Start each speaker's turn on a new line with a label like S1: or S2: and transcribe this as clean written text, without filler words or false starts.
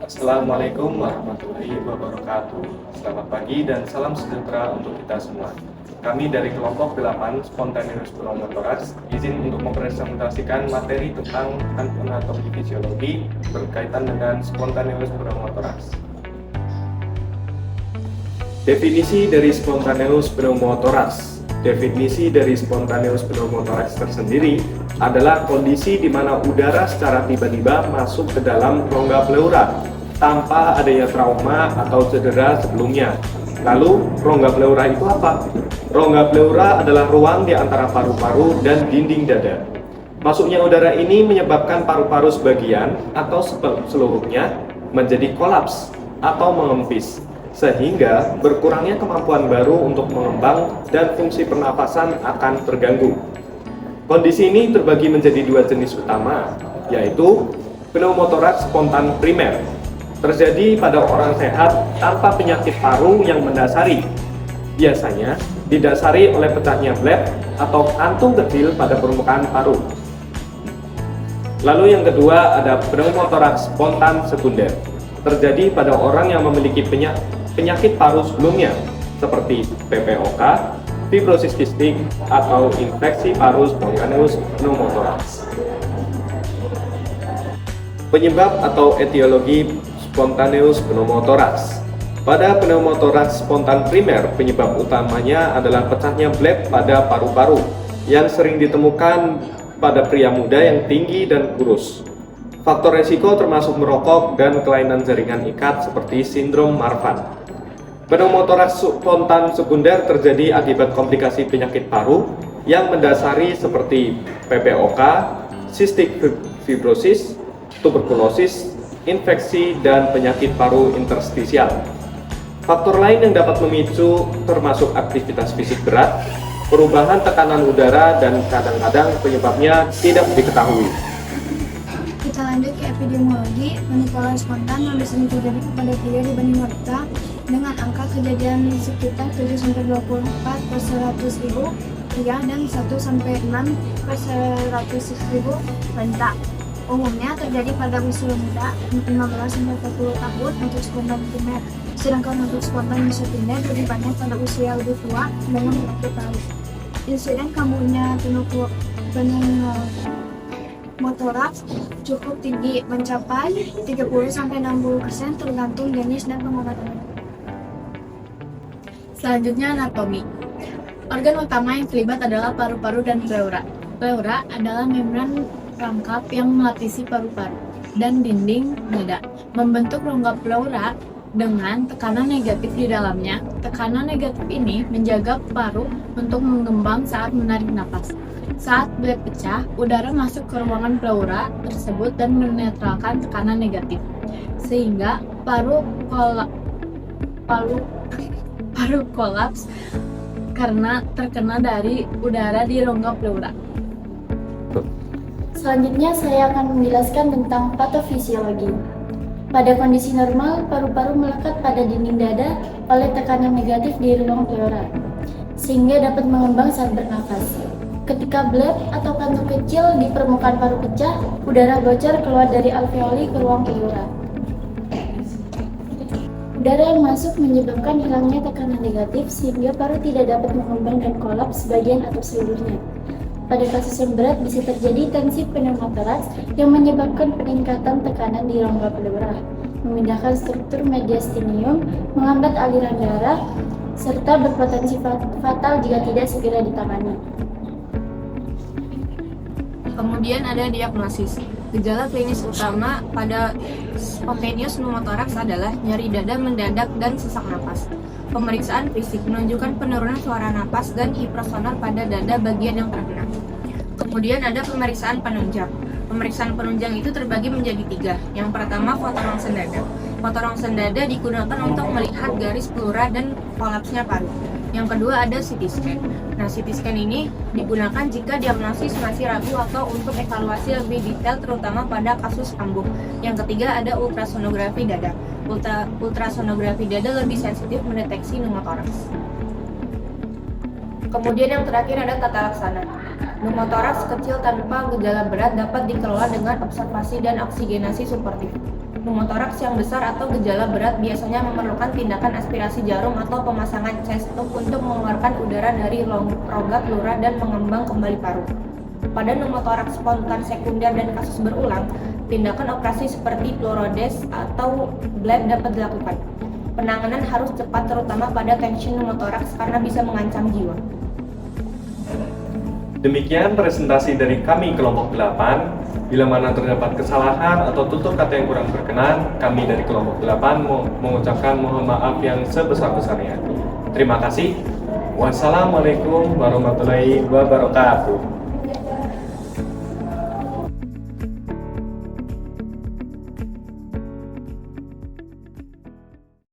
S1: Assalamualaikum warahmatullahi wabarakatuh. Selamat pagi dan salam sejahtera untuk kita semua. Kami dari kelompok 8 Spontaneous Pneumothoraks izin untuk mempresentasikan materi tentang anatomi fisiologi berkaitan dengan Spontaneous Pneumothoraks. Definisi dari Spontaneous Pneumothoraks. Definisi dari Spontaneous Pneumothoraks tersendiri adalah kondisi di mana udara secara tiba-tiba masuk ke dalam rongga pleura tanpa adanya trauma atau cedera sebelumnya. Lalu, rongga pleura itu apa? Rongga pleura adalah ruang di antara paru-paru dan dinding dada. Masuknya udara ini menyebabkan paru-paru sebagian atau seluruhnya menjadi kolaps atau mengempis, sehingga berkurangnya kemampuan baru untuk mengembang dan fungsi pernapasan akan terganggu. Kondisi ini terbagi menjadi dua jenis utama, yaitu pneumotoraks spontan primer, terjadi pada orang sehat tanpa penyakit paru yang mendasari. Biasanya didasari oleh pecahnya bleb atau kantung kecil pada permukaan paru. Lalu yang kedua ada pneumotoraks spontan sekunder, terjadi pada orang yang memiliki penyakit paru sebelumnya, seperti PPOK, fibrosis kistik, atau infeksi paru spontaneous pneumothoraks. Penyebab atau etiologi Spontaneous pneumothoraks. Pada pneumothoraks spontan primer, penyebab utamanya adalah pecahnya bleb pada paru-paru yang sering ditemukan pada pria muda yang tinggi dan kurus. Faktor resiko termasuk merokok dan kelainan jaringan ikat seperti sindrom Marfan. Pneumothoraks spontan sekunder terjadi akibat komplikasi penyakit paru yang mendasari seperti PPOK, cystic fibrosis, tuberkulosis, infeksi, dan penyakit paru interstisial. Faktor lain yang dapat memicu termasuk aktivitas fisik berat, perubahan tekanan udara, dan kadang-kadang penyebabnya tidak diketahui.
S2: Kita lanjut ke epidemiologi. Penularan spontan lebih sering terjadi kepada pria dibanding wanita dengan angka kejadian sekitar 7-24 per 100.000 pria dan 1-6 per 100.000 wanita. Umumnya terjadi pada usia muda 15-40 tahun untuk spontan primer, sedangkan untuk spontan sekunder lebih banyak pada usia lebih tua dengan penyakit paru. Insiden kambuhnya pneumothoraks cukup tinggi, mencapai 30-60% tergantung jenis dan pengobatan.
S3: Selanjutnya anatomi. Organ utama yang terlibat adalah paru-paru dan pleura. Pleura adalah membran rangkap yang melapisi paru-paru dan dinding dada, membentuk rongga pleura dengan tekanan negatif di dalamnya. Tekanan negatif ini menjaga paru untuk mengembang saat menarik napas. Saat bleb pecah, udara masuk ke ruangan pleura tersebut dan menetralkan tekanan negatif, sehingga paru kolaps karena terkena dari udara di rongga pleura.
S4: Selanjutnya saya akan menjelaskan tentang patofisiologi. Pada kondisi normal, paru-paru melekat pada dinding dada oleh tekanan negatif di ruang pleura, sehingga dapat mengembang saat bernafas. Ketika bleb atau kantung kecil di permukaan paru pecah, udara bocor keluar dari alveoli ke ruang pleura. Udara yang masuk menyebabkan hilangnya tekanan negatif sehingga paru tidak dapat mengembang dan kolaps sebagian atau seluruhnya. Pada kasus yang berat bisa terjadi tensi pneumothoraks yang menyebabkan peningkatan tekanan di rongga pleura, memindahkan struktur mediastinium, menghambat aliran darah, serta berpotensi fatal jika tidak segera ditangani.
S3: Kemudian ada diagnosis. Gejala klinis utama pada spontaneous pneumothoraks adalah nyeri dada mendadak dan sesak napas. Pemeriksaan fisik menunjukkan penurunan suara napas dan hipersonar pada dada bagian yang terkena. Kemudian ada pemeriksaan penunjang. Pemeriksaan penunjang itu terbagi menjadi 3. Yang pertama, foto rongsen dada. Foto rongsen dada digunakan untuk melihat garis pleura dan kolapsnya paru. Yang kedua ada CT scan. Nah, CT scan ini digunakan jika diagnosis masih ragu atau untuk evaluasi lebih detail terutama pada kasus kambuh. Yang ketiga ada ultrasonografi dada. Ultrasonografi dada lebih sensitif mendeteksi pneumothoraks. Kemudian yang terakhir ada tata laksana. Pneumothoraks kecil tanpa gejala berat dapat dikelola dengan observasi dan oksigenasi suportif. Pneumotoraks yang besar atau gejala berat biasanya memerlukan tindakan aspirasi jarum atau pemasangan chest tube untuk mengeluarkan udara dari rongga pleura dan mengembang kembali paru. Pada pneumotoraks spontan sekunder dan kasus berulang, tindakan operasi seperti fluorodes atau bleb dapat dilakukan. Penanganan harus cepat terutama pada tension pneumotoraks karena bisa mengancam jiwa.
S1: Demikian presentasi dari kami kelompok 8. Bila mana terdapat kesalahan atau tutur kata yang kurang berkenan, kami dari kelompok 8 mengucapkan mohon maaf yang sebesar-besarnya. Terima kasih. Wassalamualaikum warahmatullahi wabarakatuh.